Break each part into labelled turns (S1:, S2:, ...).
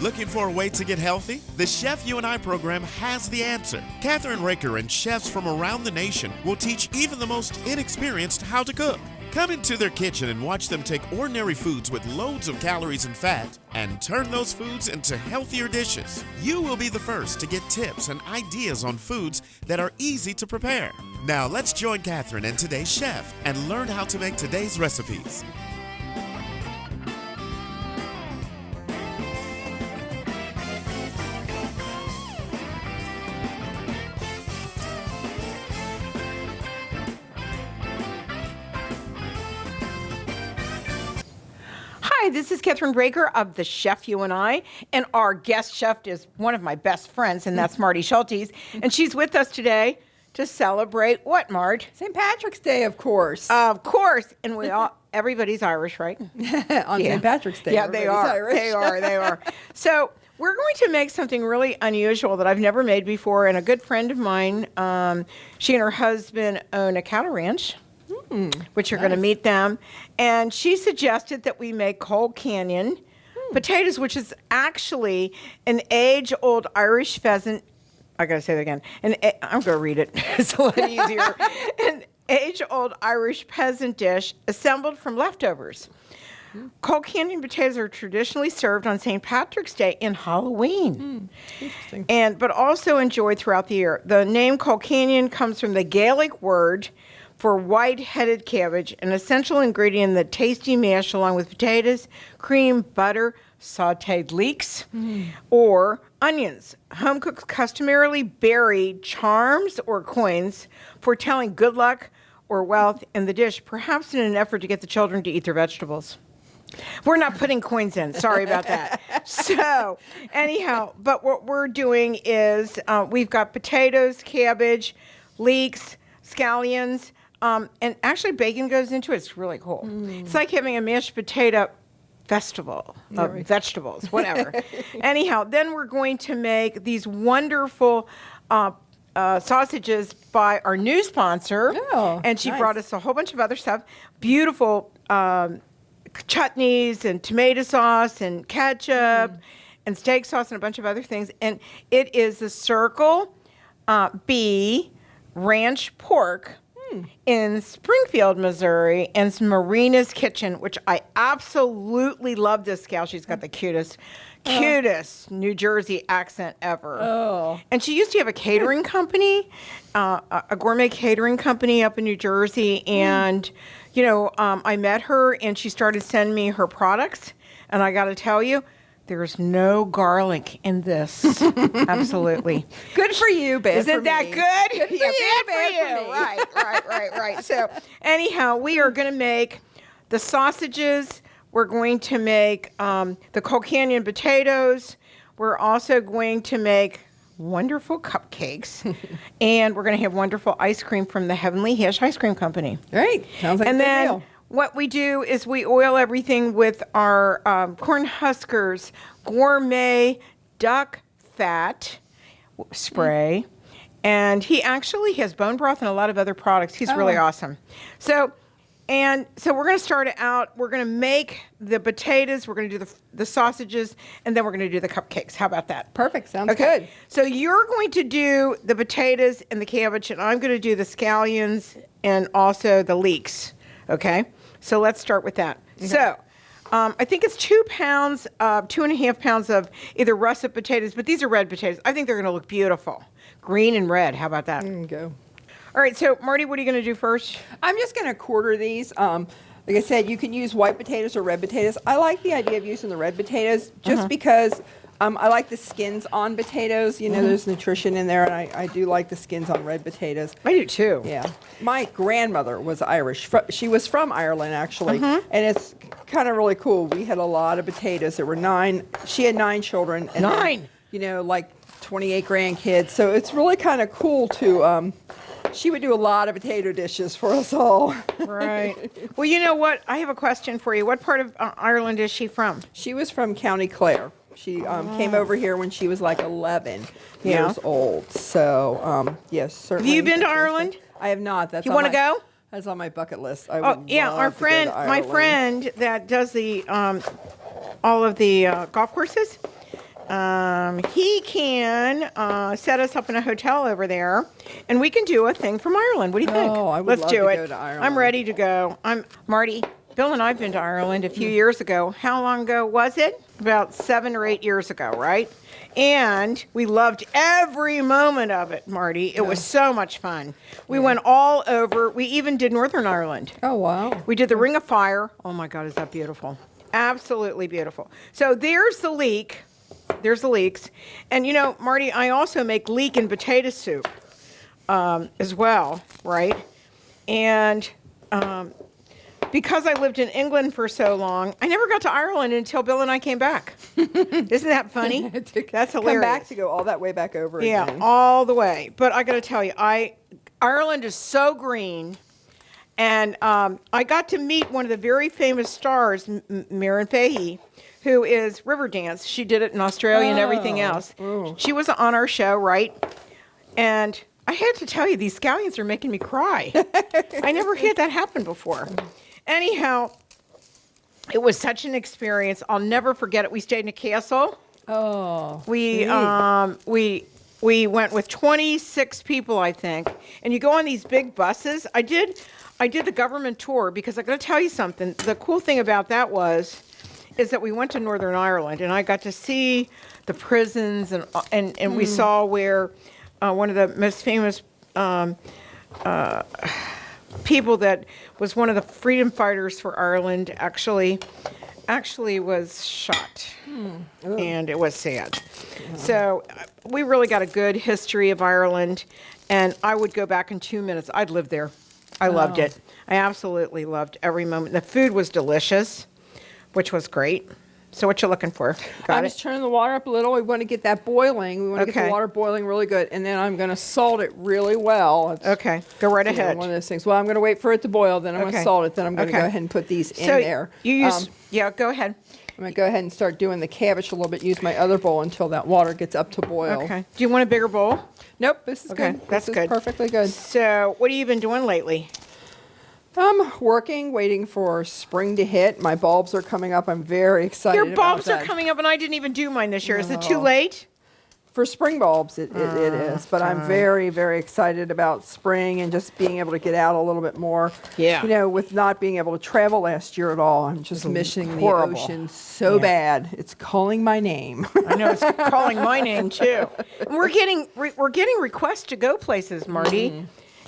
S1: Looking for a way to get healthy? The Chef You and I program has the answer. Kathryn Raaker and chefs from around the nation will teach even the most inexperienced how to cook. Come into their kitchen and watch them take ordinary foods with loads of calories and fat and turn those foods into healthier dishes. You will be the first to get tips and ideas on foods that are easy to prepare. Now let's join Kathryn and today's chef and learn how to make today's recipes.
S2: Hi, this is Kathryn Raaker of The Chef You and I, and our guest chef is one of my best friends, and that's Marty Schultes, and she's with us today to celebrate what, Mart?
S3: St. Patrick's Day, of course.
S2: Of course, and we all, everybody's Irish, right?
S3: On St. Patrick's Day,
S2: yeah, they are.
S3: Irish.
S2: They are. So we're going to make something really unusual that I've never made before, and a good friend of mine, she and her husband own a cattle ranch. Which you're going to meet them. And she suggested that we make Colcannon potatoes, which is actually an age-old Irish pheasant. I got to say that again. I'm going to read it. It's a lot easier. An age-old Irish peasant dish assembled from leftovers. Colcannon potatoes are traditionally served on St. Patrick's Day and Halloween.
S3: Interesting.
S2: But also enjoyed throughout the year. The name Colcannon comes from the Gaelic word for white-headed cabbage, an essential ingredient in the tasty mash along with potatoes, cream, butter, sautéed leeks, or onions. Home cooks customarily bury charms or coins foretelling good luck or wealth in the dish, perhaps in an effort to get the children to eat their vegetables. We're not putting coins in. Sorry about that. So, anyhow, but what we're doing is we've got potatoes, cabbage, leeks, scallions, and actually bacon goes into it. It's really cool. It's like having a mashed potato festival of vegetables, whatever. Anyhow, then we're going to make these wonderful sausages by our new sponsor.
S3: Oh,
S2: and she
S3: nice.
S2: brought us a whole bunch of other stuff. Beautiful chutneys and tomato sauce and ketchup and steak sauce and a bunch of other things. And it is the Circle B Ranch Pork in Springfield, Missouri, and it's Marina's Kitchen, which I absolutely love this gal. She's got the cutest New Jersey accent ever.
S3: Oh.
S2: And she used to have a catering company, a gourmet catering company up in New Jersey. And, you know, I met her and she started sending me her products. And I got to tell you, there's no garlic in this. Absolutely.
S3: Good for you, bad
S2: Isn't
S3: for
S2: that
S3: me.
S2: good?
S3: Good for you, bad for me.
S2: Right. So anyhow, we are going to make the sausages. We're going to make the Colcannon potatoes. We're also going to make wonderful cupcakes. And we're going to have wonderful ice cream from the Heavenly Hish Ice Cream Company.
S3: Great. Sounds like a
S2: And
S3: good
S2: then
S3: deal.
S2: what we do is we oil everything with our corn huskers, gourmet duck fat spray. And he actually has bone broth and a lot of other products. He's really awesome. So we're going to start it out. We're going to make the potatoes. We're going to do the sausages. And then we're going to do the cupcakes. How about that?
S3: Perfect. Sounds good.
S2: So you're going to do the potatoes and the cabbage. And I'm going to do the scallions and also the leeks. Okay? So let's start with that. Okay. So I think it's 2 pounds, 2.5 pounds of either russet potatoes, but these are red potatoes. I think they're going to look beautiful. Green and red. How about that?
S3: There you go.
S2: All right. So, Marty, what are you going to do first?
S3: I'm just going to quarter these. Like I said, you can use white potatoes or red potatoes. I like the idea of using the red potatoes just because I like the skins on potatoes. You know, there's nutrition in there, and I do like the skins on red potatoes.
S2: I do too.
S3: Yeah. My grandmother was Irish. She was from Ireland, actually, and it's kind of really cool. We had a lot of potatoes. There were 9. She had 9 children. And
S2: 9?
S3: then, you know, like 28 grandkids. So it's really kind of cool to... she would do a lot of potato dishes for us all.
S2: Right. Well, you know what? I have a question for you. What part of Ireland is she from?
S3: She was from County Clare. She came over here when she was like 11 years old. So, yes, certainly.
S2: Have you been to Ireland?
S3: I have not. That's
S2: You want to go?
S3: That's on my bucket list.
S2: Oh, yeah. Our friend, my friend that does the all of the golf courses, he can set us up in a hotel over there, and we can do a thing from Ireland. What do you think?
S3: Oh, I would
S2: Let's
S3: love
S2: do
S3: to
S2: it.
S3: go to Ireland.
S2: I'm ready to go. Marty. Bill and I've been to Ireland a few years ago. How long ago was it? About 7 or 8 years ago, right? And we loved every moment of it, Marty. It was so much fun. We went all over. We even did Northern Ireland.
S3: Oh, wow.
S2: We did the Ring of Fire. Oh my God, is that beautiful? Absolutely beautiful. So there's the leek. There's the leeks. And you know, Marty, I also make leek and potato soup as well, right? And because I lived in England for so long, I never got to Ireland until Bill and I came back. Isn't that funny? That's hilarious.
S3: Come back to go all that way back over
S2: Yeah,
S3: again.
S2: all the way. But I got to tell you, Ireland is so green. And I got to meet one of the very famous stars, Maren Fahey, who is Riverdance. She did it in Australia and everything else.
S3: Oh.
S2: She was on our show, right? And I had to tell you, these scallions are making me cry. I never had that happen before. Anyhow, it was such an experience. I'll never forget it. We stayed in a castle.
S3: Oh.
S2: We went with 26 people, I think. And you go on these big buses. I did the government tour because I got to tell you something. The cool thing about that is that we went to Northern Ireland and I got to see the prisons and we saw where one of the most famous people that was one of the freedom fighters for Ireland actually was shot. And it was sad. So we really got a good history of Ireland, and I would go back in 2 minutes. I'd live there. I loved it. I absolutely loved every moment. The food was delicious, which was great. So what you looking for? Got
S3: I'm
S2: it?
S3: just turning the water up a little. We want to get that boiling. We want to get
S2: Okay.
S3: the water boiling really good. And then I'm going to salt it really well. It's,
S2: Okay, go right
S3: you know,
S2: ahead.
S3: one of those things. Well, I'm going to wait for it to boil. Then I'm going
S2: Okay.
S3: to salt it. Then I'm going to
S2: Okay.
S3: go ahead and put these in
S2: So
S3: there.
S2: you use, yeah, go ahead.
S3: I'm going to go ahead and start doing the cabbage a little bit. Use my other bowl until that water gets up to boil.
S2: Okay. Do you want a bigger bowl?
S3: Nope, this is
S2: Okay,
S3: good.
S2: that's
S3: this
S2: good.
S3: Is perfectly good.
S2: So what have you been doing lately?
S3: I'm working, waiting for spring to hit. My bulbs are coming up. I'm very excited
S2: Your
S3: about
S2: bulbs are
S3: that.
S2: coming up, and I didn't even do mine this year. Is it too
S3: No.
S2: late?
S3: For spring bulbs, it is. But I'm very, very excited about spring and just being able to get out a little bit more.
S2: Yeah.
S3: You know, with not being able to travel last year at all, I'm just missing
S2: horrible.
S3: the ocean so bad. It's calling my name.
S2: I know it's calling my name too. And we're getting requests to go places, Marty,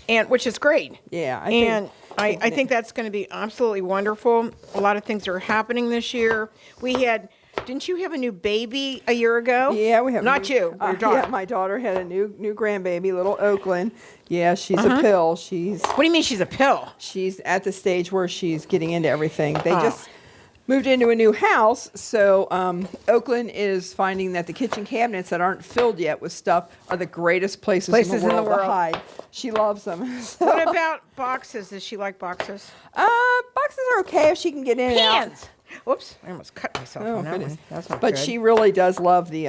S2: and which is great.
S3: Yeah,
S2: I think that's going to be absolutely wonderful. A lot of things are happening this year. Didn't you have a new baby a year ago?
S3: Yeah, we have.
S2: Not you, your daughter.
S3: Yeah, my daughter had a new grandbaby, little Oakland. Yeah, she's a pill.
S2: What do you mean she's a pill?
S3: She's at the stage where she's getting into everything. They
S2: Oh.
S3: just moved into a new house, so Oakland is finding that the kitchen cabinets that aren't filled yet with stuff are the greatest places in the world to hide. She loves them. So,
S2: What about boxes? Does she like boxes?
S3: boxes are okay if she can get in and out.
S2: Cans. Whoops! I almost cut myself
S3: Oh,
S2: on that
S3: goodness.
S2: one. That's not
S3: But
S2: good.
S3: she really does love the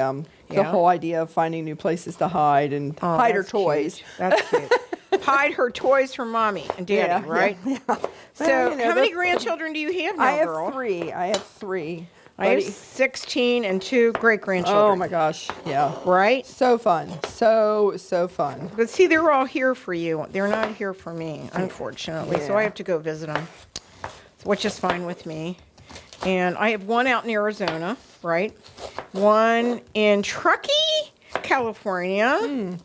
S2: Yeah?
S3: whole idea of finding new places to hide and
S2: Oh,
S3: hide her
S2: that's
S3: toys.
S2: cute. That's cute. Hide her toys from mommy and daddy,
S3: Yeah,
S2: right?
S3: yeah.
S2: So,
S3: Well, you know,
S2: how many
S3: the-
S2: grandchildren do you have now,
S3: I have
S2: girl?
S3: three. I have three.
S2: I have
S3: Buddy.
S2: 16 and 2 great-grandchildren.
S3: Oh my gosh. Yeah.
S2: Right?
S3: So fun. So fun.
S2: But see, they're all here for you. They're not here for me, unfortunately. So I
S3: Yeah.
S2: have to go visit them, which is fine with me. And I have one out in Arizona, right? One in Truckee, California.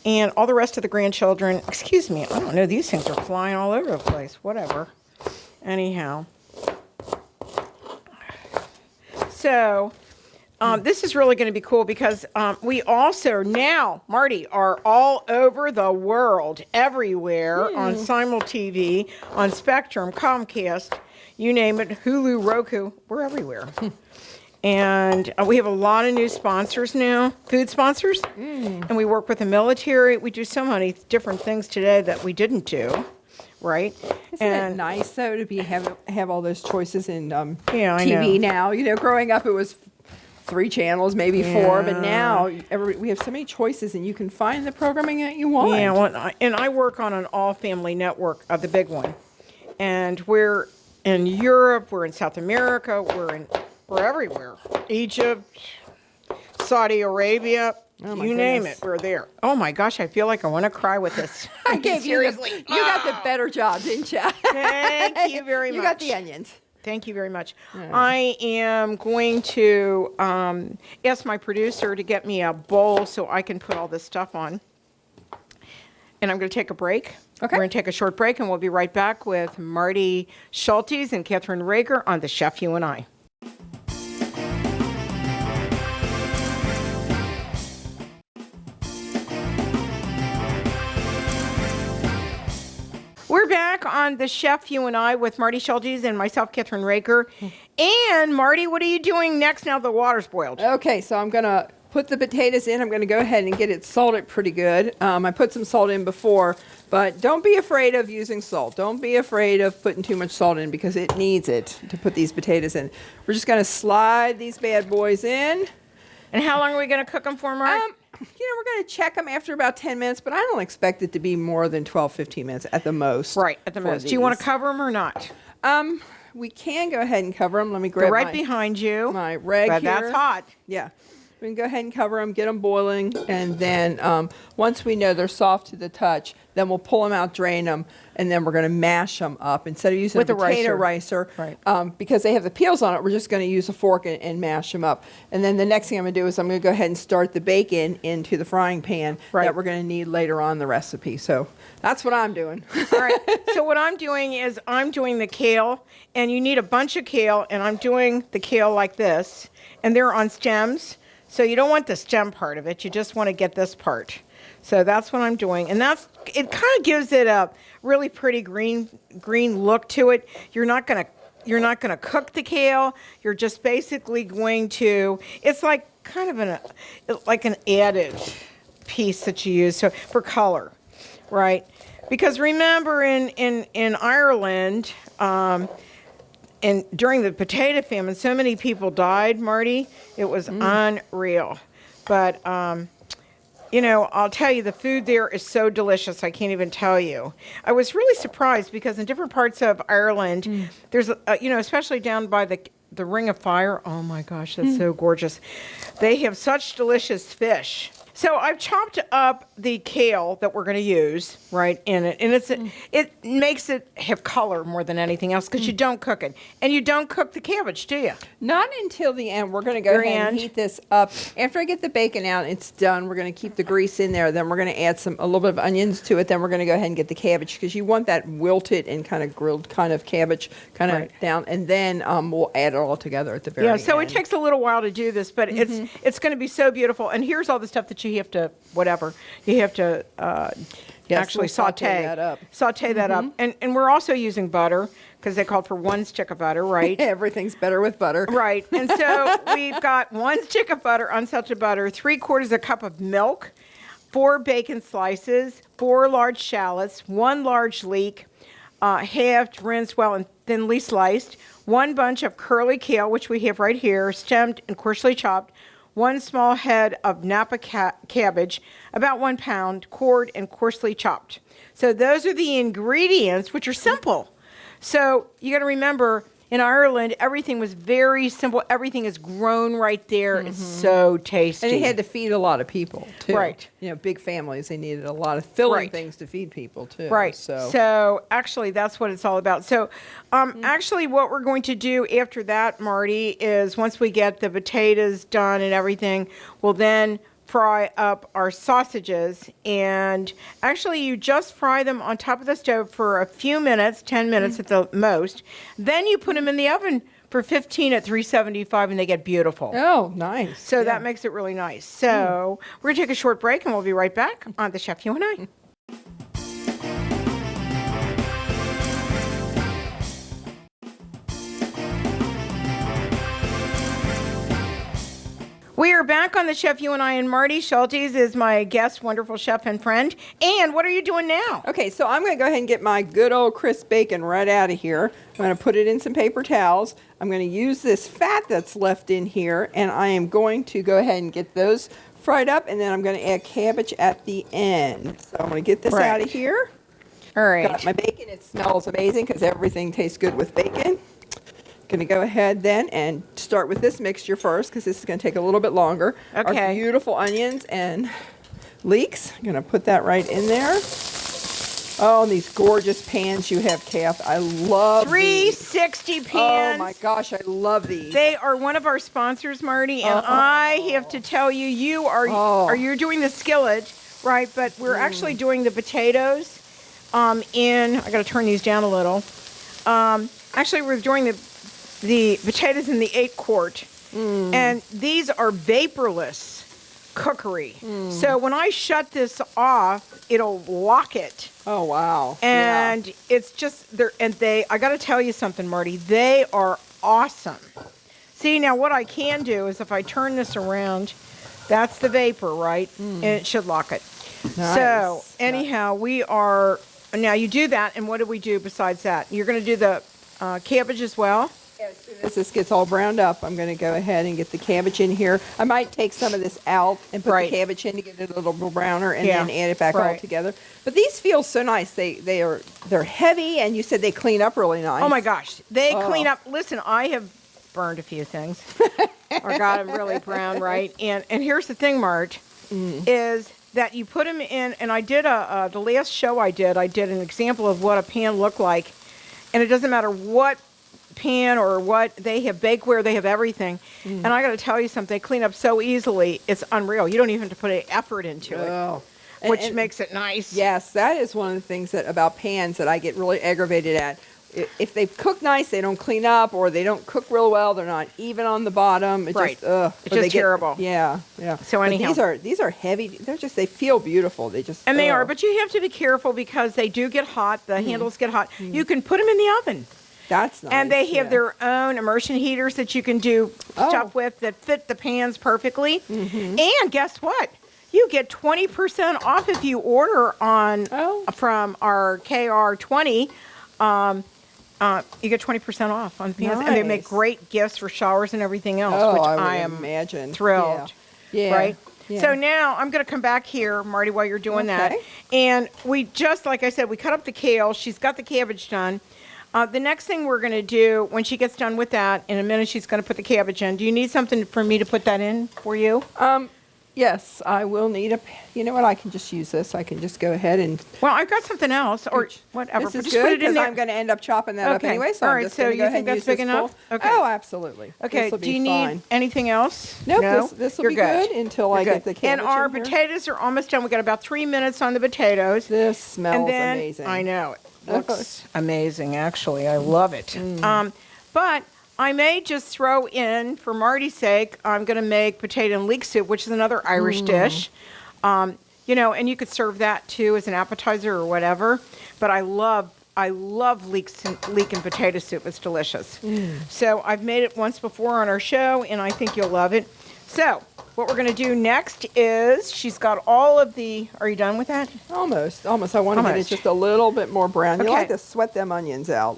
S2: And all the rest of the grandchildren, excuse me, I don't know, these things are flying all over the place. Whatever. Anyhow. So, this is really going to be cool because we also now, Marty, are all over the world, everywhere, on Simul TV, on Spectrum, Comcast, you name it, Hulu, Roku, we're everywhere. And we have a lot of new sponsors now, food sponsors, and we work with the military. We do so many different things today that we didn't do, right?
S3: Isn't it nice though to be have all those choices in
S2: Yeah, I
S3: TV
S2: know.
S3: now? You know, growing up it was 3 channels, maybe 4, but now we have so many choices, and you can find the programming that you want.
S2: Yeah, well, and I work on an all-family network, the big one, and we're in Europe, we're in South America, we're everywhere, Egypt, Saudi Arabia,
S3: Oh, my
S2: you name
S3: goodness.
S2: it, we're there. Oh my gosh, I feel like I want to cry with this.
S3: I gave you the,
S2: Seriously.
S3: you got the better job, didn't you?
S2: Thank you very much.
S3: You got the onions.
S2: Thank you very much. I am going to ask my producer to get me a bowl so I can put all this stuff on. And I'm going to take a break.
S3: Okay.
S2: We're going to take a short break, and we'll be right back with Marty Schultes and Kathryn Raaker on The Chef You and I. We're back on The Chef You and I with Marty Schultes and myself, Kathryn Raaker. And Marty, what are you doing next now the water's boiled?
S3: Okay, so I'm going to put the potatoes in. I'm going to go ahead and get it salted pretty good. I put some salt in before, but don't be afraid of using salt. Don't be afraid of putting too much salt in because it needs it to put these potatoes in. We're just going to slide these bad boys in.
S2: And how long are we going to cook them for, Marty?
S3: We're going to check them after about 10 minutes, but I don't expect it to be more than 12, 15 minutes at the most.
S2: Right, at the most. Do you want to cover them or not?
S3: We can go ahead and cover them. Let me grab
S2: They're right behind you.
S3: my rag
S2: But
S3: here.
S2: that's hot.
S3: Yeah. We can go ahead and cover them, get them boiling, and then once we know they're soft to the touch, then we'll pull them out, drain them, and then we're going to mash them up. Instead of using
S2: With
S3: a
S2: a
S3: potato
S2: ricer.
S3: ricer, because they have the peels on it, we're just going to use a fork and mash them up. And then the next thing I'm going to do is I'm going to go ahead and start the bacon into the frying pan that we're going to need later on in the recipe. So that's what I'm doing.
S2: All right. So what I'm doing is I'm doing the kale, and you need a bunch of kale, and I'm doing the kale like this, and they're on stems. So you don't want the stem part of it. You just want to get this part. So that's what I'm doing. And it kind of gives it a really pretty green look to it. You're not going to cook the kale. You're just basically going to, it's like kind of an added piece that you use for color, right? Because remember in Ireland, and during the potato famine, so many people died, Marty. It was unreal. But, I'll tell you, the food there is so delicious, I can't even tell you. I was really surprised because in different parts of Ireland, there's, especially down by the Ring of Fire. Oh, my gosh, that's so gorgeous. They have such delicious fish. So I've chopped up the kale that we're going to use, right, in it. And it makes it have color more than anything else because you don't cook it. And you don't cook the cabbage, do you?
S3: Not until the end. We're going to go ahead and heat this up. After I get the bacon out, it's done. We're going to keep the grease in there. Then we're going to add a little bit of onions to it. Then we're going to go ahead and get the cabbage because you want that wilted and kind of grilled kind of cabbage kind of down. And then we'll add it all together at the very end.
S2: Yeah, so it takes a little while to do this, but it's going to be so beautiful. And here's all the stuff that you have to, actually saute
S3: that up.
S2: Saute that up. And we're also using butter because they called for 1 stick of butter, right?
S3: Everything's better with butter.
S2: Right. And so we've got 1 stick of butter, unsalted butter, 3/4 a cup of milk, 4 bacon slices, 4 large shallots, 1 large leek, halved, rinsed well, and thinly sliced, 1 bunch of curly kale, which we have right here, stemmed and coarsely chopped, 1 small head of Napa cabbage, about 1 pound, cored and coarsely chopped. So those are the ingredients, which are simple. So you got to remember, in Ireland, everything was very simple. Everything is grown right there. It's so tasty.
S3: And it had to feed a lot of people, too.
S2: Right.
S3: Big families, they needed a lot of filling things to feed people, too.
S2: Right. So actually, that's what it's all about. So actually, what we're going to do after that, Marty, is once we get the potatoes done and everything, we'll then fry up our sausages. And actually, you just fry them on top of the stove for a few minutes, 10 minutes at the most. Then you put them in the oven for 15 at 375, and they get beautiful.
S3: Oh, nice.
S2: So that makes it really nice. So we're going to take a short break, and we'll be right back on The Chef You and I. We are back on The Chef You and I, and Marty Schultes is my guest, wonderful chef and friend. And what are you doing now?
S3: Okay, so I'm going to go ahead and get my good old crisp bacon right out of here. I'm going to put it in some paper towels. I'm going to use this fat that's left in here, and I am going to go ahead and get those fried up, and then I'm going to add cabbage at the end. So I'm going to get this out of here.
S2: All right.
S3: Got my bacon. It smells amazing because everything tastes good with bacon. Going to go ahead then and start with this mixture first because this is going to take a little bit longer.
S2: Okay.
S3: Our beautiful onions and leeks. I'm going to put that right in there. Oh, and these gorgeous pans you have, Kath. I love
S2: 360
S3: these.
S2: pans.
S3: Oh my gosh, I love these.
S2: They are one of our sponsors, Marty, and I have to tell you, you're doing the skillet, right? But we're actually doing the potatoes I got to turn these down a little. Actually, we're doing the potatoes in the 8-quart, and these are vaporless cookery. So when I shut this off, it'll lock it.
S3: Oh wow!
S2: And it's just I got to tell you something, Marty. They are awesome. See, now what I can do is if I turn this around, that's the vapor, right? And it should lock it.
S3: Nice.
S2: So anyhow, now you do that, and what do we do besides that? You're going to do the cabbage as well?
S3: As soon as this gets all browned up, I'm going to go ahead and get the cabbage in here. I might take some of this out and put the cabbage in to get it a little browner and then add it back all together. But these feel so nice. They're heavy, and you said they clean up really nice.
S2: Oh my gosh, they clean up. Listen, I have burned a few things or got them really brown, right? And here's the thing, Mart, is that you put them in, and I did the last show I did an example of what a pan looked like, and it doesn't matter what pan or what they have, bakeware, they have everything. And I got to tell you something, they clean up so easily, it's unreal. You don't even have to put any effort into it, which makes it nice.
S3: Yes, that is one of the things about pans that I get really aggravated at. If they cook nice, they don't clean up, or they don't cook real well, they're not even on the bottom. It's just
S2: terrible.
S3: Yeah.
S2: So anyhow,
S3: but these are heavy. They feel beautiful.
S2: They are, but you have to be careful because they do get hot. The handles get hot. You can put them in the oven.
S3: That's nice.
S2: And they have their own immersion heaters that you can do stuff with that fit the pans perfectly. And guess what? You get 20% off if you order from our KR20. You get 20% off on pans. Nice. And they make great gifts for showers and everything else, which I am thrilled.
S3: Yeah.
S2: Right?
S3: Yeah.
S2: So now I'm going to come back here, Marty, while you're doing that. And we just, like I said, we cut up the kale. She's got the cabbage done. The next thing we're going to do, when she gets done with that, in a minute she's going to put the cabbage in. Do you need something for me to put that in for you?
S3: Yes, I will need you know what, I can just use this. I can just go ahead and...
S2: Well, I've got something else, or whatever.
S3: This is good, because I'm going to end up chopping that up anyway, so I'm just going to go ahead and use this bowl. All right, so you think that's big enough? Okay. Oh, absolutely.
S2: Okay, do you need anything else?
S3: Nope, no, this will be good until I get the cabbage
S2: in. And our potatoes are almost done. We've got about 3 minutes on the potatoes.
S3: This smells amazing.
S2: I know, it looks amazing, actually. I love it. But I may just throw in, for Marty's sake, I'm going to make potato and leek soup, which is another Irish dish. And you could serve that too as an appetizer or whatever. But I love leek and potato soup. It's delicious. So I've made it once before on our show, and I think you'll love it. So what we're going to do next is she's got all of the... Are you done with that?
S3: Almost. I want to get it just a little bit more brown. You like to sweat them onions out.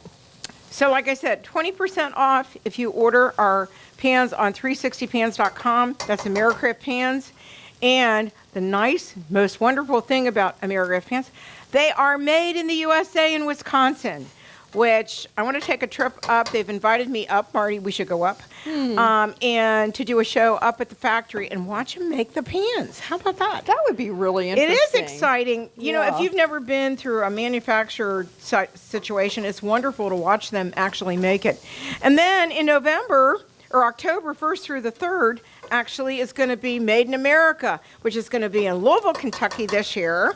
S2: So like I said, 20% off if you order our pans on 360pans.com. That's Americraft pans. And the nice, most wonderful thing about Americraft pans, they are made in the USA in Wisconsin, which I want to take a trip up. They've invited me up, Marty. We should go up. And to do a show up at the factory and watch them make the pans. How about that?
S3: That would be really interesting.
S2: It is exciting. You know, if you've never been through a manufacturer situation, it's wonderful to watch them actually make it. And then in November, or October 1st through the 3rd, actually is going to be Made in America, which is going to be in Louisville, Kentucky this year.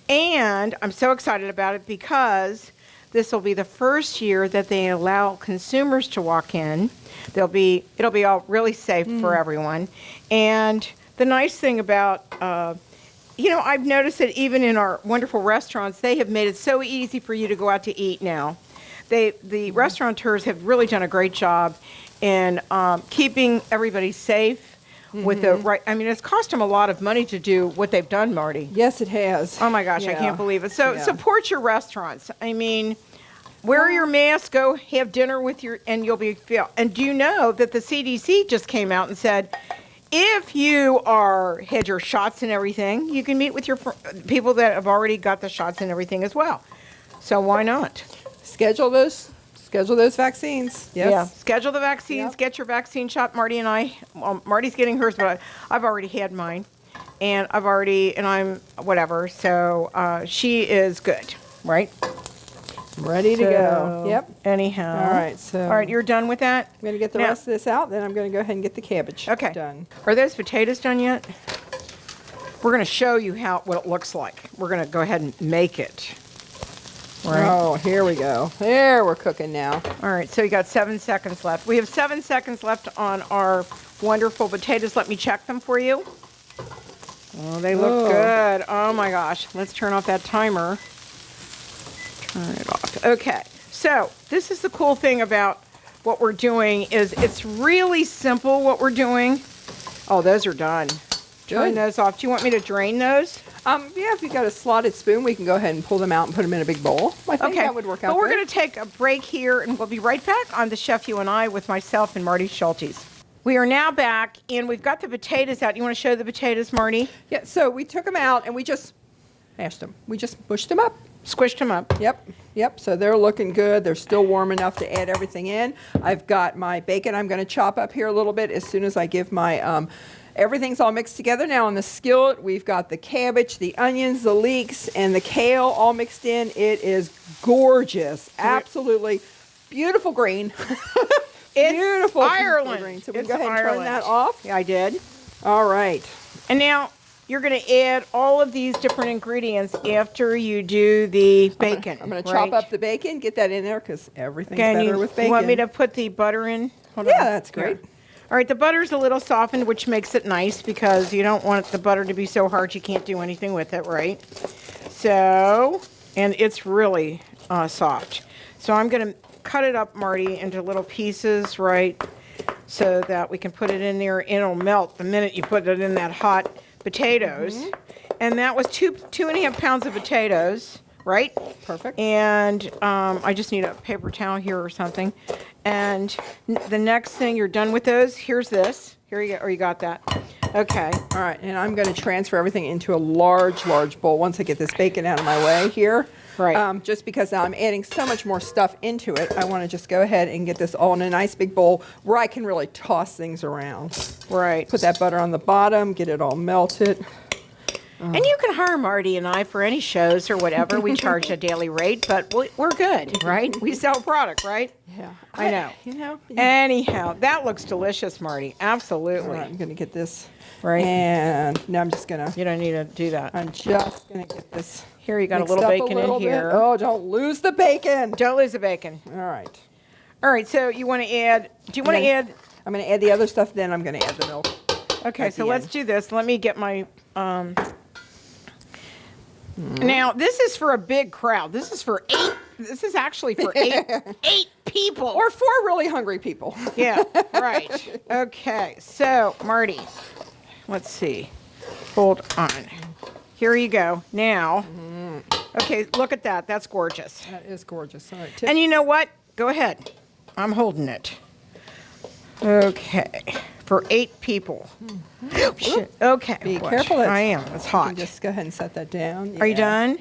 S2: And I'm so excited about it because this will be the first year that they allow consumers to walk in. It'll be all really safe for everyone. And the nice thing about, I've noticed that even in our wonderful restaurants, they have made it so easy for you to go out to eat now. The restaurateurs have really done a great job in keeping everybody safe. With the right, I mean, it's cost them a lot of money to do what they've done, Marty.
S3: Yes, it has.
S2: Oh my gosh, I can't believe it. So support your restaurants. I mean, wear your mask, go have dinner with and you'll be feel. And do you know that the CDC just came out and said, if you had your shots and everything, you can meet with your people that have already got the shots and everything as well. So why not?
S3: Schedule those Schedule those vaccines. Yes.
S2: Yeah, schedule the vaccines.
S3: Yep.
S2: Get your vaccine shot. Marty and I. Well, Marty's getting hers, but I've already had mine, and I'm whatever. So she is good, right?
S3: Ready to go. Yep.
S2: Anyhow.
S3: All right. So.
S2: All right, you're done with that.
S3: I'm going to get the
S2: Now-
S3: rest of this out. Then I'm going to go ahead and get the cabbage done.
S2: Are those potatoes done yet? We're going to show you what it looks like. We're going to go ahead and make it. Right.
S3: Oh, here we go. There, we're cooking now.
S2: All right, so you got 7 seconds left. We have 7 seconds left on our wonderful potatoes. Let me check them for you. Oh, they look good. Oh my gosh. Let's turn off that timer. Turn it off. Okay, so this is the cool thing about what we're doing is it's really simple what we're doing. Oh, those are done. Turn those off. Do you want me to drain those?
S3: Yeah, if you've got a slotted spoon, we can go ahead and pull them out and put them in a big bowl. I think that would work out
S2: but we're
S3: good.
S2: going to take a break here, and we'll be right back on The Chef You and I with myself and Marty Schultes. We are now back, and we've got the potatoes out. You want to show the potatoes, Marty?
S3: Yeah, so we took them out, and we just mashed them. We just mushed them up.
S2: Squished them up.
S3: Yep. So they're looking good. They're still warm enough to add everything in. I've got my bacon I'm going to chop up here a little bit as soon as I give my... everything's all mixed together now on the skillet. We've got the cabbage, the onions, the leeks, and the kale all mixed in. It is gorgeous. Absolutely beautiful green.
S2: It's
S3: beautiful
S2: Ireland.
S3: Green. So we
S2: It's
S3: can go ahead and turn
S2: Ireland.
S3: that off.
S2: Yeah, I did.
S3: All right.
S2: And now you're going to add all of these different ingredients after you do the bacon.
S3: I'm going to chop up the bacon, get that in there because everything's better with bacon.
S2: You want me to put the butter in? Hold on.
S3: That's great.
S2: Here. All right, the butter's a little softened, which makes it nice because you don't want the butter to be so hard you can't do anything with it, right? So, and it's really soft. So I'm going to cut it up, Marty, into little pieces, right? So that we can put it in there and it'll melt the minute you put it in that hot potatoes. Mm-hmm. And that was 2.5 pounds of potatoes, right?
S3: Perfect.
S2: And I just need a paper towel here or something. And the next thing, you're done with those. Here's this. Here you go. Or you got that. Okay.
S3: All right. And I'm going to transfer everything into a large bowl once I get this bacon out of my way here.
S2: Right.
S3: Just because I'm adding so much more stuff into it, I want to just go ahead and get this all in a nice big bowl where I can really toss things around.
S2: Right.
S3: Put that butter on the bottom, get it all melted.
S2: And you can hire Marty and I for any shows or whatever. We charge a daily rate, but we're good, right? We sell product, right?
S3: Yeah.
S2: I know. Anyhow, that looks delicious, Marty. Absolutely.
S3: All right, I'm going to get this.
S2: Right.
S3: And now I'm just going to.
S2: You don't need to do that.
S3: I'm just going to get this.
S2: Here, you got a
S3: mixed
S2: little
S3: up
S2: bacon
S3: little
S2: in here.
S3: bit. Oh, don't lose the bacon.
S2: Don't lose the bacon.
S3: All right.
S2: All right, so you want to add, do you want to add?
S3: I'm going to add the other stuff, then I'm going to add the milk.
S2: Okay, so let's do this. Let me get my, Now, this is for a big crowd. This is actually for eight people.
S3: Or 4 really hungry people.
S2: Yeah, right. Okay, so, Marty, let's see. Hold on. Here you go. Now, okay, look at that. That's gorgeous.
S3: That is gorgeous. All right,
S2: And you know what? Go ahead. I'm holding it. Okay, for 8 people. Oh, shit. Okay.
S3: Be
S2: watch.
S3: careful.
S2: I am. It's
S3: You
S2: hot.
S3: can just go ahead and set that down.
S2: Are you
S3: Yeah.
S2: done?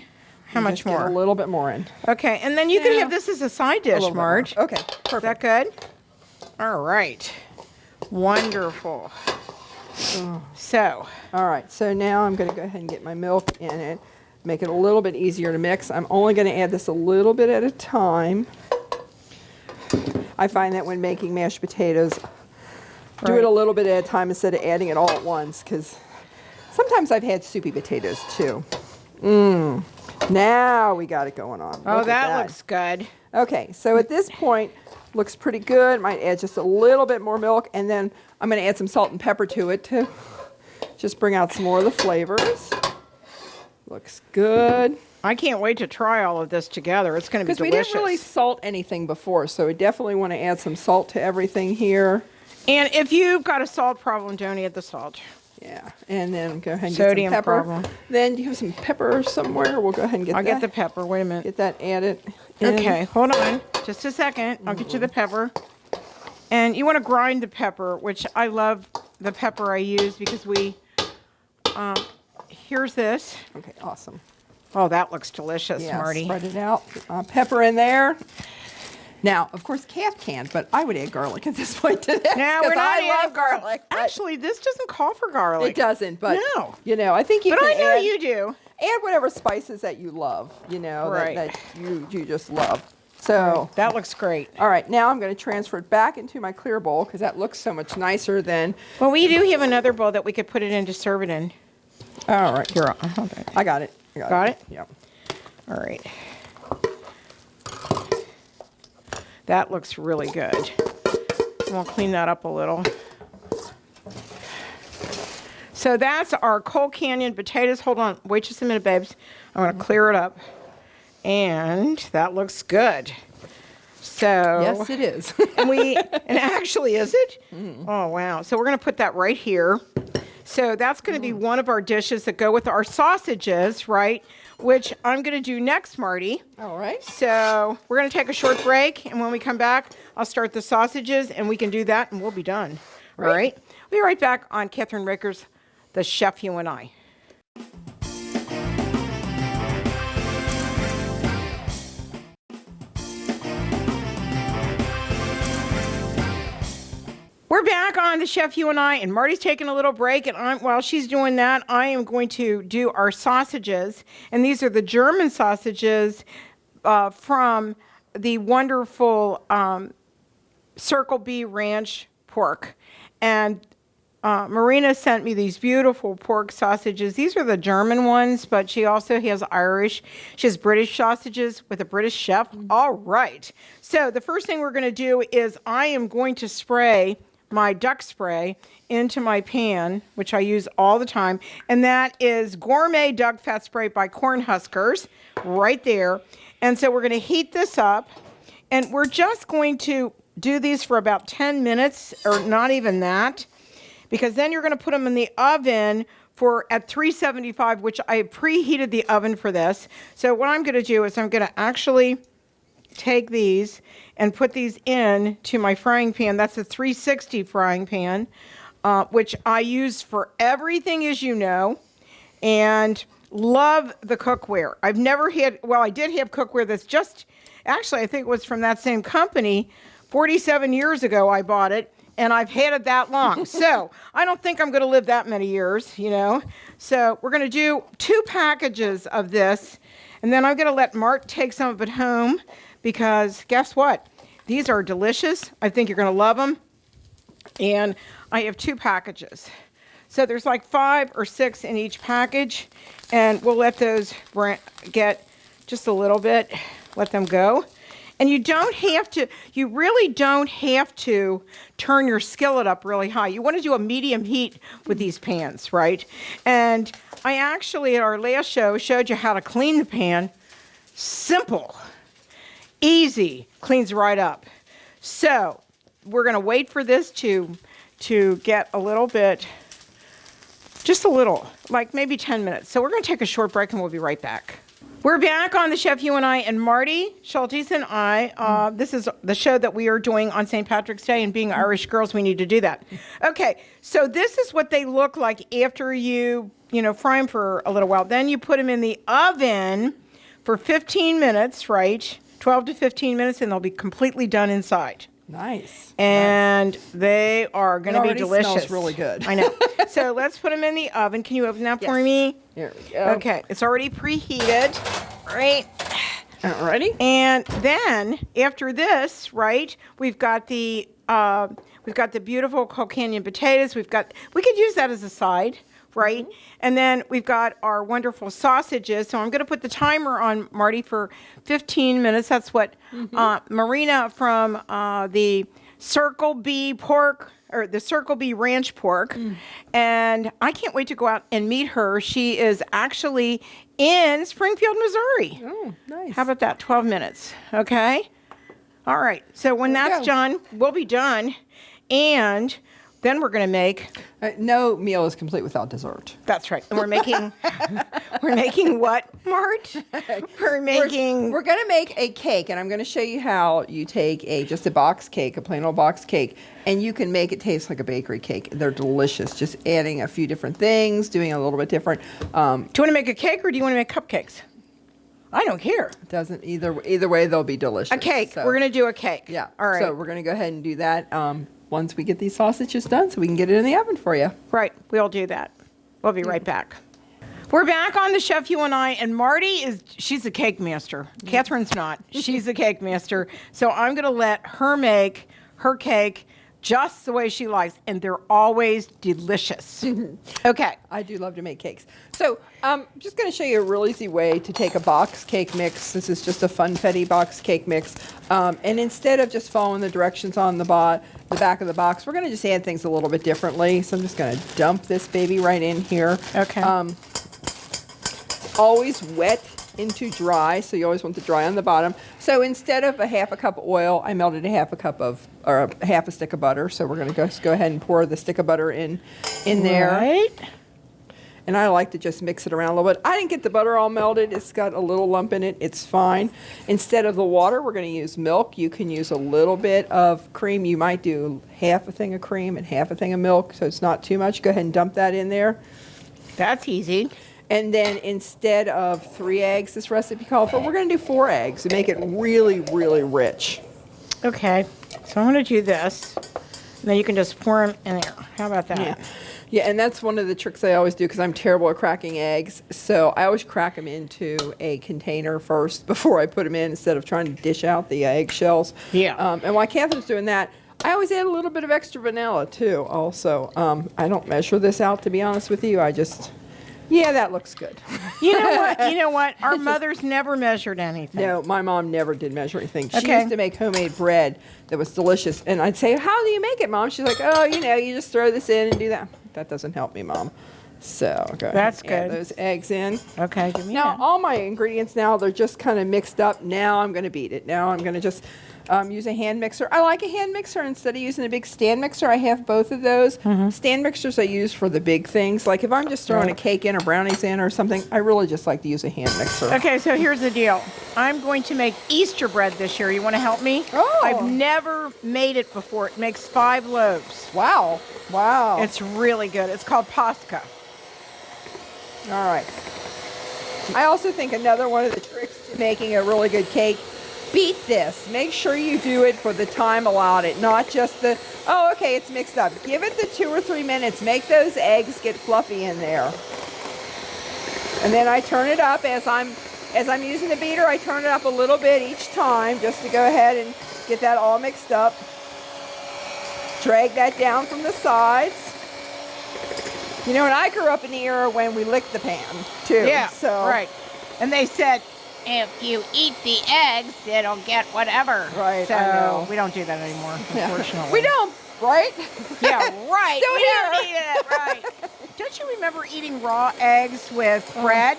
S2: How
S3: You
S2: much
S3: just get
S2: more?
S3: a little bit more in.
S2: Okay, and then you can
S3: Yeah.
S2: have this as a side
S3: A
S2: dish,
S3: little bit more.
S2: Marge.
S3: Okay,
S2: Is
S3: perfect.
S2: that good? All right. Wonderful. So,
S3: All right, so now I'm going to go ahead and get my milk in it, make it a little bit easier to mix. I'm only going to add this a little bit at a time. I find that when making mashed potatoes, do it a little bit at a time instead of adding it all at once, because sometimes I've had soupy potatoes too. Now we got it going on.
S2: oh,
S3: Look at
S2: that looks good.
S3: Okay, so at this point, looks pretty good. Might add just a little bit more milk, and then I'm going to add some salt and pepper to it to just bring out some more of the flavors. Looks good.
S2: I can't wait to try all of this together. It's going to be
S3: Because we
S2: delicious.
S3: didn't really salt anything before, so we definitely want to add some salt to everything here.
S2: And if you've got a salt problem, don't add the salt.
S3: Yeah, and then go ahead and
S2: Sodium
S3: get some pepper.
S2: problem.
S3: Then do you have some pepper somewhere? We'll go ahead and get
S2: I'll
S3: that.
S2: get the pepper. Wait a minute.
S3: Get that added. in.
S2: Okay, hold on. Just a second. I'll get you the pepper. And you want to grind the pepper, which I love the pepper I use because here's this.
S3: Okay, awesome.
S2: Oh, that looks delicious,
S3: Yeah,
S2: Marty.
S3: spread it out. Pepper in there. Now, of course, calf can, but I would add garlic at this point to this.
S2: Now we're not
S3: I love
S2: adding
S3: garlic. but
S2: Actually, this doesn't call for garlic.
S3: it doesn't, but
S2: No.
S3: I think you
S2: But
S3: can
S2: I know
S3: add,
S2: you do.
S3: add whatever spices that you love,
S2: Right.
S3: that you just love. So
S2: That looks great.
S3: all right, now I'm going to transfer it back into my clear bowl because that looks so much nicer than.
S2: Well, we do have another bowl that we could put it in to serve it in.
S3: All right,
S2: Here, hold on.
S3: I got it.
S2: Got it?
S3: Yep.
S2: All right. That looks really good. We'll clean that up a little. So that's our Colcannon potatoes. Hold on, wait just a minute, babes. I'm going to clear it up. And that looks good. So
S3: Yes, it is.
S2: and actually, is it? Oh, wow. So we're going to put that right here. So that's going to be one of our dishes that go with our sausages, right? Which I'm going to do next, Marty.
S3: All right.
S2: So we're going to take a short break, and when we come back, I'll start the sausages, and we can do that, and we'll be done. All right? We'll be right back on Kathryn Raaker's The Chef You and I. We're back on The Chef You and I, and Marty's taking a little break, and while she's doing that, I am going to do our sausages, and these are the German sausages from the wonderful Circle B Ranch pork, and Marina sent me these beautiful pork sausages. These are the German ones, but she also has Irish. She has British sausages with a British chef. All right. So the first thing we're going to do is I am going to spray my duck spray into my pan, which I use all the time, and that is Gourmet Duck Fat Spray by Cornhuskers, right there. And so we're going to heat this up, and we're just going to do these for about 10 minutes, or not even that, because then you're going to put them in the oven at 375, which I preheated the oven for this. So what I'm going to do is I'm going to actually take these and put these in to my frying pan. That's a 360 frying pan, which I use for everything, as you know, and love the cookware. I've never had, well, I did have cookware that's just, actually, I think it was from that same company. 47 years ago, I bought it, and I've had it that long. So I don't think I'm going to live that many years, So we're going to do 2 packages of this, and then I'm going to let Mart take some of it home, because guess what? These are delicious. I think you're going to love them. And I have 2 packages. So there's like 5 or 6 in each package, and we'll let those get just a little bit, let them go. And you really don't have to turn your skillet up really high. You want to do a medium heat with these pans, right? And I actually, at our last show, showed you how to clean the pan. Simple. Easy, cleans right up. So we're going to wait for this to get a little bit, just a little, like maybe 10 minutes. So we're going to take a short break, and we'll be right back. We're back on The Chef You and I, and Marty Schultes and I. This is the show that we are doing on St. Patrick's Day, and being Irish girls, we need to do that. Okay, so this is what they look like after you fry them for a little while. Then you put them in the oven for 15 minutes, right? 12 to 15 minutes, and they'll be completely done inside.
S3: Nice.
S2: And they are going to be delicious.
S3: Smells really good.
S2: I know. So let's put them in the oven. Can you open that for me?
S3: Here we go.
S2: Okay. It's already preheated. Right.
S3: Ready?
S2: And then after this, right, we've got the beautiful Colcannon potatoes. We could use that as a side. Right? And then we've got our wonderful sausages. So I'm going to put the timer on, Marty, for 15 minutes. That's what Marina from the Circle B pork, or the Circle B Ranch pork. And I can't wait to go out and meet her. She is actually in Springfield, Missouri.
S3: Oh, nice.
S2: How about that? 12 minutes. Okay? All right. So when that's done, we'll be done. And then we're going to make...
S3: no meal is complete without dessert.
S2: That's right. And we're making... we're making what, Mart? We're making...
S3: We're going to make a cake, and I'm going to show you how you take just a box cake, a plain old box cake, and you can make it taste like a bakery cake. They're delicious. Just adding a few different things, doing a little bit different.
S2: Do you want to make a cake, or do you want to make cupcakes? I don't care.
S3: Doesn't either way, they'll be delicious.
S2: A cake.
S3: So,
S2: We're going to do a cake.
S3: yeah.
S2: All right.
S3: So we're going to go ahead and do that once we get these sausages done so we can get it in the oven for you.
S2: Right. We'll do that. We'll be right back. We're back on the Chef You and I, and Marty she's a cake master. Kathryn's not. She's a cake master. So I'm going to let her make her cake just the way she likes, and they're always delicious. Okay.
S3: I do love to make cakes. So I'm just going to show you a real easy way to take a box cake mix. This is just a Funfetti box cake mix. And instead of just following the directions on the back of the box, we're going to just add things a little bit differently. So I'm just going to dump this baby right in here.
S2: Okay.
S3: Always wet into dry, so you always want the dry on the bottom. So instead of a half a cup of oil, I melted a half a stick of butter. So we're going to go ahead and pour the stick of butter in there.
S2: Right.
S3: And I like to just mix it around a little bit. I didn't get the butter all melted. It's got a little lump in it. It's fine. Instead of the water, we're going to use milk. You can use a little bit of cream. You might do half a thing of cream and half a thing of milk, so it's not too much. Go ahead and dump that in there.
S2: That's easy.
S3: And then instead of 3 eggs, this recipe called for, we're going to do 4 eggs to make it really, really rich.
S2: Okay. So I'm going to do this. And then you can just pour them in there. How about that?
S3: Yeah. Yeah, and that's one of the tricks I always do because I'm terrible at cracking eggs. So I always crack them into a container first before I put them in instead of trying to dish out the eggshells.
S2: Yeah.
S3: And while Kathryn's doing that, I always add a little bit of extra vanilla too also. I don't measure this out, to be honest with you. Yeah, that looks good.
S2: You know what? Our mothers never measured anything.
S3: No, my mom never did measure anything. She
S2: Okay.
S3: used to make homemade bread that was delicious. And I'd say, how do you make it, Mom? She's like, oh, you just throw this in and do that. That doesn't help me, Mom. So go ahead
S2: That's
S3: and add
S2: good.
S3: those eggs in.
S2: Okay, give me
S3: Now,
S2: that.
S3: all my ingredients now, they're just kind of mixed up. Now I'm going to beat it. Now I'm going to just use a hand mixer. I like a hand mixer instead of using a big stand mixer. I have both of those. Stand mixers I use for the big things. Like if I'm just throwing a cake in or brownies in or something, I really just like to use a hand mixer.
S2: Okay, so here's the deal. I'm going to make Easter bread this year. You want to help me?
S3: Oh.
S2: I've never made it before. It makes 5 loaves.
S3: Wow. Wow.
S2: It's really good. It's called Pascha.
S3: All right. I also think another one of the tricks to making a really good cake, beat this. Make sure you do it for the time allotted, not just okay, it's mixed up. Give it the 2 or 3 minutes. Make those eggs get fluffy in there. And then I turn it up as I'm using the beater. I turn it up a little bit each time just to go ahead and get that all mixed up. Drag that down from the sides. You know, and I grew up in the era when we licked the pan, too.
S2: Yeah,
S3: so.
S2: right. And they said, if you eat the eggs, it'll get whatever.
S3: Right,
S2: So
S3: I know.
S2: we don't do that anymore,
S3: Yeah.
S2: unfortunately.
S3: We don't, right?
S2: Yeah, right.
S3: Still
S2: we
S3: here.
S2: don't eat it, right. Don't you remember eating raw eggs with bread?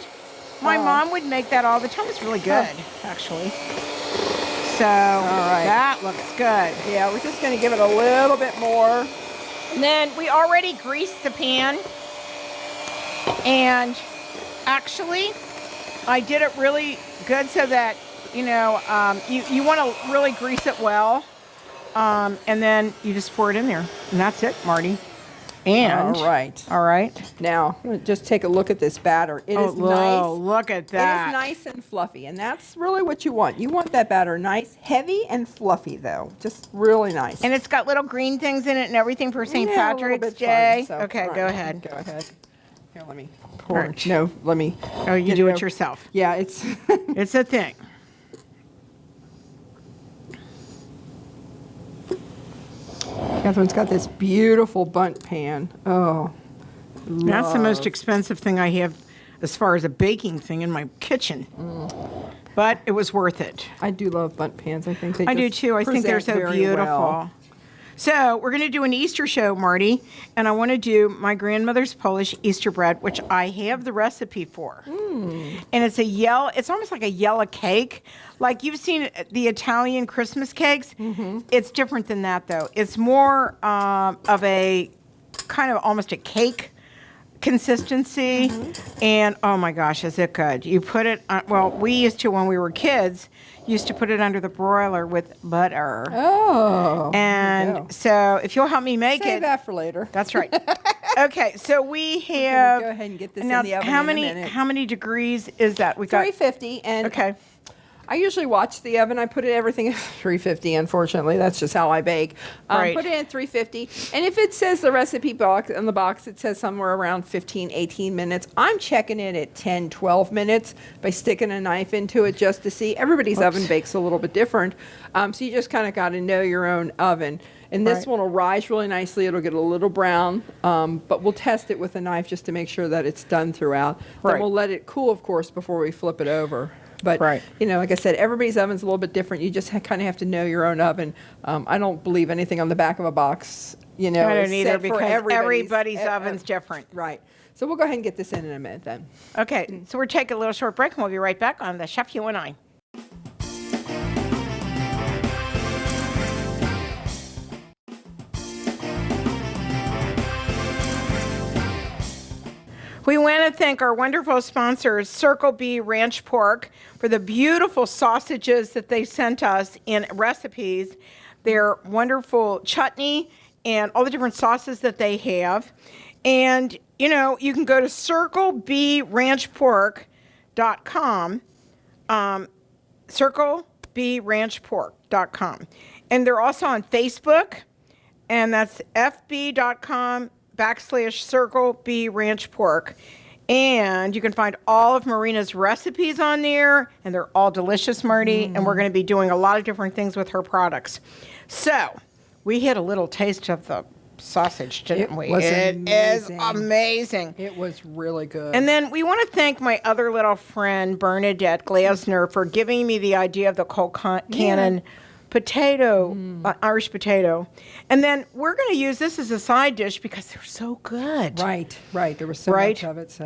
S2: My mom would make that all the time. It's really good, actually. So that looks good.
S3: Yeah, we're just going to give it a little bit more.
S2: And then we already greased the pan. And actually, I did it really good so that, you want to really grease it well. And then you just pour it in there. And that's it, Marty. And
S3: All right.
S2: All right.
S3: Now, just take a look at this batter. It is
S2: whoa,
S3: nice.
S2: look at that.
S3: It is nice and fluffy, and that's really what you want. You want that batter nice, heavy, and fluffy, though. Just really nice.
S2: And it's got little green things in it and everything for St.
S3: Yeah, a little
S2: Patrick's
S3: bit
S2: Day.
S3: fun, so,
S2: Okay,
S3: all right,
S2: go ahead.
S3: Go ahead. Here, let me pour
S2: All
S3: it.
S2: right.
S3: No, let me.
S2: Oh, you do it yourself.
S3: Yeah, it's.
S2: It's a thing.
S3: Kathryn's got this beautiful Bundt pan. Oh.
S2: That's the most expensive thing I have as far as a baking thing in my kitchen. But it was worth it.
S3: I do love Bundt pans. I think they
S2: I do
S3: just
S2: too. I think they're
S3: present
S2: so
S3: very
S2: beautiful.
S3: well.
S2: So we're going to do an Easter show, Marty, and I want to do my grandmother's Polish Easter bread, which I have the recipe for. And it's it's almost like a yellow cake. Like you've seen the Italian Christmas cakes. It's different than that, though. It's more of a kind of almost a cake consistency. And oh my gosh, is it good? You put it on, we used to, when we were kids, used to put it under the broiler with butter.
S3: Oh.
S2: And so if you'll help me make
S3: Save
S2: it.
S3: that for later.
S2: That's right. Okay, so we have.
S3: Go ahead and get this
S2: now,
S3: in the oven
S2: how
S3: in a
S2: many?
S3: minute.
S2: How many degrees is that? We got
S3: 350, and
S2: okay.
S3: I usually watch the oven. I put everything at 350, unfortunately. That's just how I bake.
S2: Right.
S3: Put it at 350. And if it says the recipe box on the box, it says somewhere around 15, 18 minutes. I'm checking it at 10, 12 minutes by sticking a knife into it just to see. Everybody's oven bakes a little bit different. So you just kind of got to know your own oven. And this one will rise really nicely. It'll get a little brown, but we'll test it with a knife just to make sure that it's done throughout. Then we'll let it cool, of course, before we flip it over. But, like I said, everybody's oven's a little bit different. You just kind of have to know your own oven. I don't believe anything on the back of a box,
S2: I don't either because everybody's oven's different.
S3: Right. So we'll go ahead and get this in a minute then.
S2: Okay, so we're taking a little short break, and we'll be right back on The Chef You and I. We want to thank our wonderful sponsors, Circle B Ranch Pork, for the beautiful sausages that they sent us in recipes, their wonderful chutney, and all the different sauces that they have. And, you can go to circleBranchPork.com, circleBranchPork.com. And they're also on Facebook, and that's fb.com/Circle B Ranch Pork. And you can find all of Marina's recipes on there, and they're all delicious, Marty. And we're going to be doing a lot of different things with her products. So we had a little taste of the sausage, didn't we? It is amazing.
S3: It was really good.
S2: And then we want to thank my other little friend, Bernadette Glasner, for giving me the idea of the Colcannon potato, Irish potato. And then we're going to use this as a side dish because they're so good.
S3: Right. There was so much of it.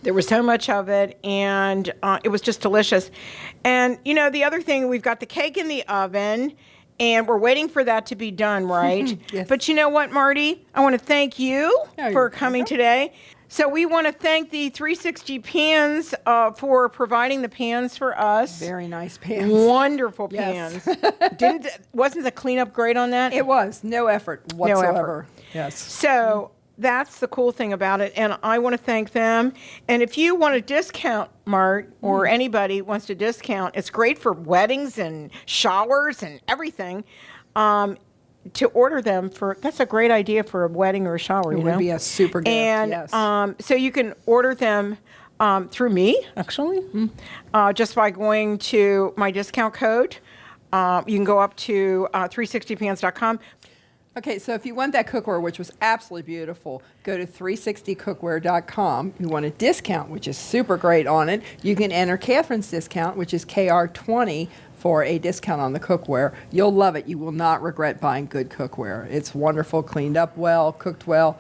S2: There was so much of it, and it was just delicious. And, the other thing, we've got the cake in the oven, and we're waiting for that to be done, right?
S3: Yes.
S2: But you know what, Marty? I want to thank you for coming today. So we want to thank the 360 Pans for providing the pans for us.
S3: Very nice pans.
S2: Wonderful pans. Wasn't the cleanup great on that?
S3: It was. No effort whatsoever.
S2: No effort.
S3: Yes.
S2: So that's the cool thing about it, and I want to thank them. And if you want a discount, Mart, or anybody wants to discount, it's great for weddings and showers and everything. To order them that's a great idea for a wedding or a shower.
S3: It would be a super gift.
S2: And
S3: yes.
S2: So you can order them through me, actually, just by going to my discount code. You can go up to 360pans.com.
S3: Okay, so if you want that cookware, which was absolutely beautiful, go to 360cookware.com. You want a discount, which is super great on it. You can enter Kathryn's discount, which is KR20, for a discount on the cookware. You'll love it. You will not regret buying good cookware. It's wonderful, cleaned up well, cooked well.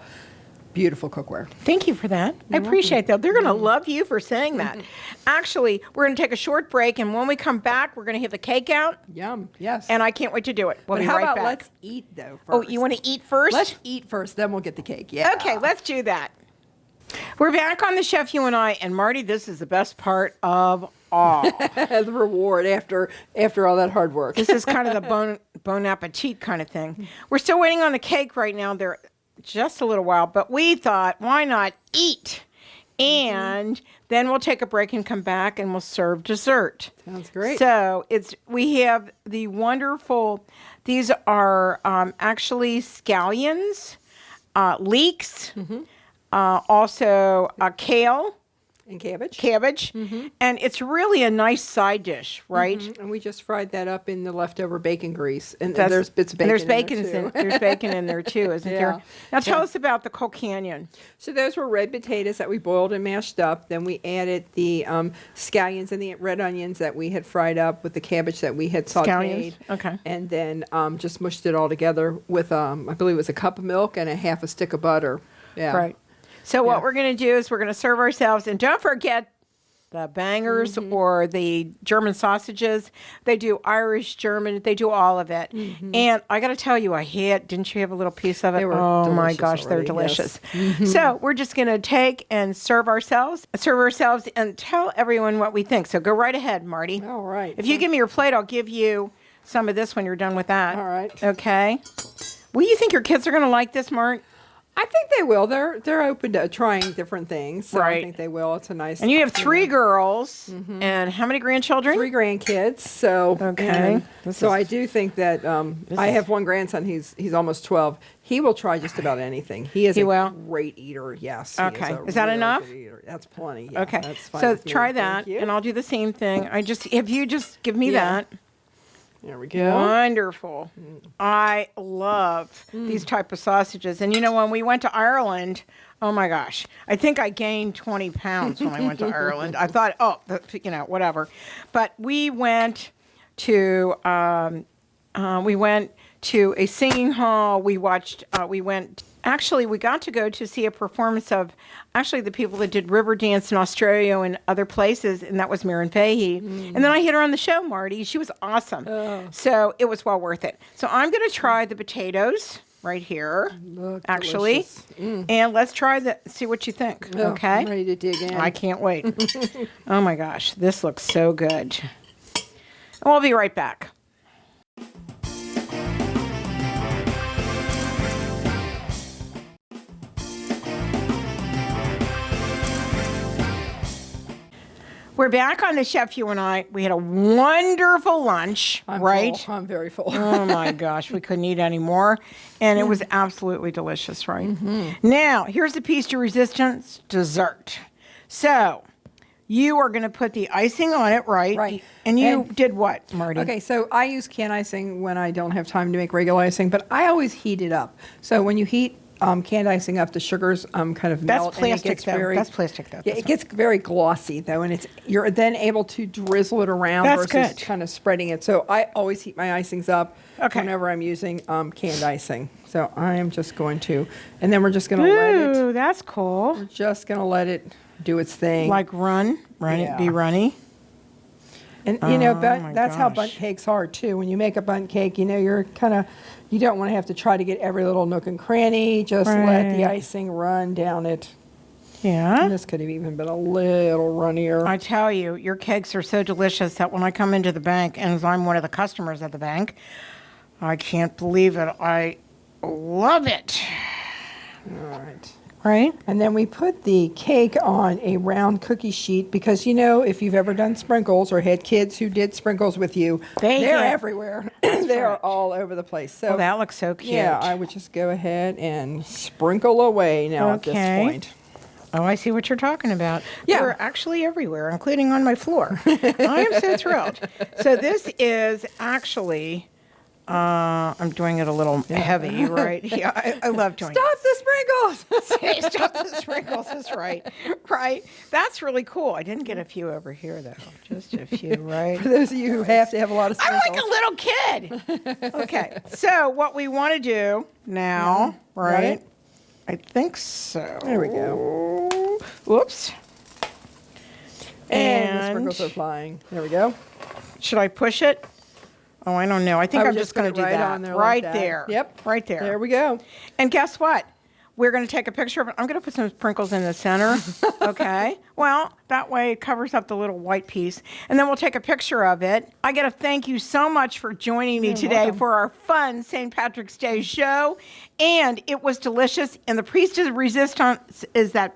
S3: Beautiful cookware.
S2: Thank you for that. I appreciate that. They're going to love you for saying that. Actually, we're going to take a short break, and when we come back, we're going to have the cake out.
S3: Yum, yes.
S2: And I can't wait to do it. We'll
S3: but
S2: be
S3: how
S2: right
S3: about
S2: back.
S3: let's eat, though, first?
S2: Oh, you want to eat first?
S3: Let's eat first, then we'll get the cake. Yeah.
S2: Okay, let's do that. We're back on The Chef You and I, and Marty, this is the best part of all.
S3: The reward after all that hard work.
S2: This is kind of the bon appetit kind of thing. We're still waiting on the cake right now. They're just a little while, but we thought, why not eat? And then we'll take a break and come back and we'll serve dessert.
S3: Sounds great.
S2: So we have the wonderful, these are actually scallions, leeks, also kale.
S3: And cabbage.
S2: And it's really a nice side dish, right?
S3: And we just fried that up in the leftover bacon grease. And there's bits of bacon
S2: there's bacon in there too, isn't there? Now tell us about the Colcannon.
S3: So those were red potatoes that we boiled and mashed up. Then we added the scallions and the red onions that we had fried up with the cabbage that we had sauteed.
S2: Scallions, okay.
S3: And then just mushed it all together with, I believe it was a cup of milk and a half a stick of butter. Yeah.
S2: Right. So what we're going to do is we're going to serve ourselves, and don't forget the bangers or the German sausages. They do Irish, German, they do all of it. And I got to tell you, didn't you have a little piece of it?
S3: They were
S2: my
S3: delicious
S2: gosh, they're
S3: already,
S2: delicious.
S3: yes.
S2: So we're just going to take and serve ourselves and tell everyone what we think. So go right ahead, Marty.
S3: All right.
S2: If you give me your plate, I'll give you some of this when you're done with that.
S3: All right.
S2: Okay. Well, you think your kids are going to like this, Mart?
S3: I think they will. They're open to trying different things. So
S2: Right.
S3: I think they will. It's a nice.
S2: And you have 3 girls, and how many grandchildren?
S3: 3 grandkids. So
S2: Okay.
S3: So I do think that I have one grandson. He's almost 12. He will try just about anything. He is
S2: He
S3: a
S2: will?
S3: great eater. Yes. he
S2: Okay.
S3: a
S2: Is that
S3: really
S2: enough?
S3: good eater. That's plenty. Yeah,
S2: Okay.
S3: That's fine
S2: So
S3: with me.
S2: try
S3: Thank
S2: that,
S3: you.
S2: and I'll do the same thing. If you just give me
S3: Yeah.
S2: that.
S3: There we go.
S2: Wonderful. I love these type of sausages. And when we went to Ireland, oh my gosh, I think I gained 20 pounds when I went to Ireland. I thought, whatever. But we went to a singing hall. We got to go to see a performance of the people that did river dance in Australia and other places, and that was Maren Fahey. And then I hit her on the show, Marty. She was awesome. So it was well worth it. So I'm going to try the potatoes right here,
S3: Look
S2: actually.
S3: delicious.
S2: And let's see what you think,
S3: Oh,
S2: okay?
S3: I'm ready to dig in.
S2: I can't wait. Oh my gosh, this looks so good. We'll be right back. We're back on the Chef, you and I. We had a wonderful lunch,
S3: I'm
S2: right?
S3: full. I'm very full.
S2: Oh my gosh, we couldn't eat any more. And it was absolutely delicious, right? Now, here's the piece de resistance, dessert. So, you are going to put the icing on it, right?
S3: Right.
S2: And you
S3: And-
S2: did what, Marty?
S3: Okay, so I use canned icing when I don't have time to make regular icing, but I always heat it up. So when you heat canned icing up, the sugars kind of
S2: That's
S3: melt. And it
S2: plastic,
S3: gets
S2: though.
S3: very,
S2: That's plastic, though.
S3: Yeah, it gets very glossy though, and you're then able to drizzle it around
S2: That's
S3: versus
S2: good.
S3: kind of spreading it. So I always heat my icings up
S2: Okay.
S3: whenever I'm using canned icing. So I am just going to, and then we're just going to let it.
S2: Ooh, that's cool.
S3: Just going to let it do its thing.
S2: Like run it,
S3: Yeah.
S2: be runny.
S3: And
S2: my
S3: that's how bundt
S2: gosh.
S3: cakes are too. When you make a bundt cake, you're you don't want to have to try to get every little nook and cranny. Just let the
S2: Right.
S3: icing run down it.
S2: Yeah.
S3: And this could have even been a little runnier.
S2: I tell you, your cakes are so delicious that when I come into the bank, and as I'm one of the customers at the bank, I can't believe it. I love it.
S3: All right.
S2: Right?
S3: And then we put the cake on a round cookie sheet because, if you've ever done sprinkles or had kids who did sprinkles with you, they're
S2: get-
S3: everywhere. They're all over the place. So
S2: Oh, that looks so cute.
S3: yeah, I would just go ahead and sprinkle away now at this
S2: Okay.
S3: point.
S2: Oh, I see what you're talking about.
S3: Yeah.
S2: They're actually everywhere, including on my floor. I am so thrilled. So this is actually, I'm doing it a little heavy, right? Yeah, I love doing
S3: Stop the sprinkles!
S2: it. Stop the sprinkles, that's right. Right? That's really cool. I didn't get a few over here, though. Just a few, right?
S3: For those of you who have to have a lot of
S2: I'm
S3: sprinkles.
S2: like a little kid. Okay, so what we want to do now,
S3: Got
S2: right?
S3: it?
S2: I think so.
S3: There we go.
S2: Whoops.
S3: And the sprinkles are flying. There we go.
S2: Should I push it? Oh, I don't know. I think
S3: I
S2: I'm
S3: would
S2: just going to
S3: put it
S2: do
S3: right
S2: that.
S3: on there like
S2: right
S3: that.
S2: there.
S3: Yep.
S2: Right there.
S3: There we go.
S2: And guess what? We're going to take a picture of it. I'm going to put some sprinkles in the center. Okay. Well, that way it covers up the little white piece. And then we'll take a picture of it. I got to thank you so much for joining me today
S3: welcome.
S2: for our fun St. Patrick's Day show. And it was delicious. And the priest of resistance is that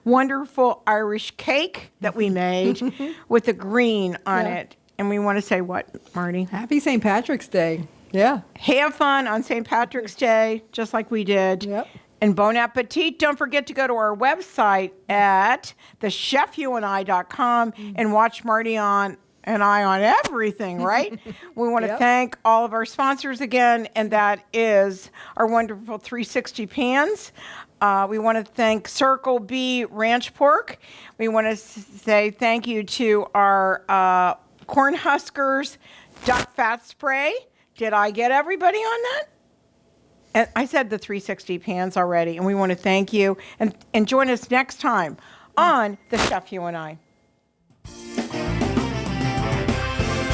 S2: wonderful Irish cake that we made with the green on
S3: Yeah.
S2: it. And we want to say what, Marty?
S3: Happy St. Patrick's Day. Yeah.
S2: Have fun on St. Patrick's Day, just like we did.
S3: Yep.
S2: And bon appetit. Don't forget to go to our website at thechefyouandi.com and watch Marty and I on everything, right? We want to
S3: Yep.
S2: thank all of our sponsors again, and that is our wonderful 360 Pans. We want to thank Circle B Ranch Pork. We want to say thank you to our Cornhuskers Duck Fat Spray. Did I get everybody on that? And I said the 360 Pans already, and we want to thank you. And join us next time on The Chef You and I.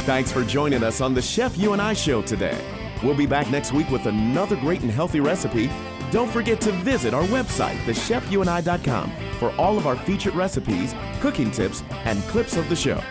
S1: Thanks for joining us on the Chef You and I show today. We'll be back next week with another great and healthy recipe. Don't forget to visit our website, thechefyouandi.com, for all of our featured recipes, cooking tips, and clips of the show.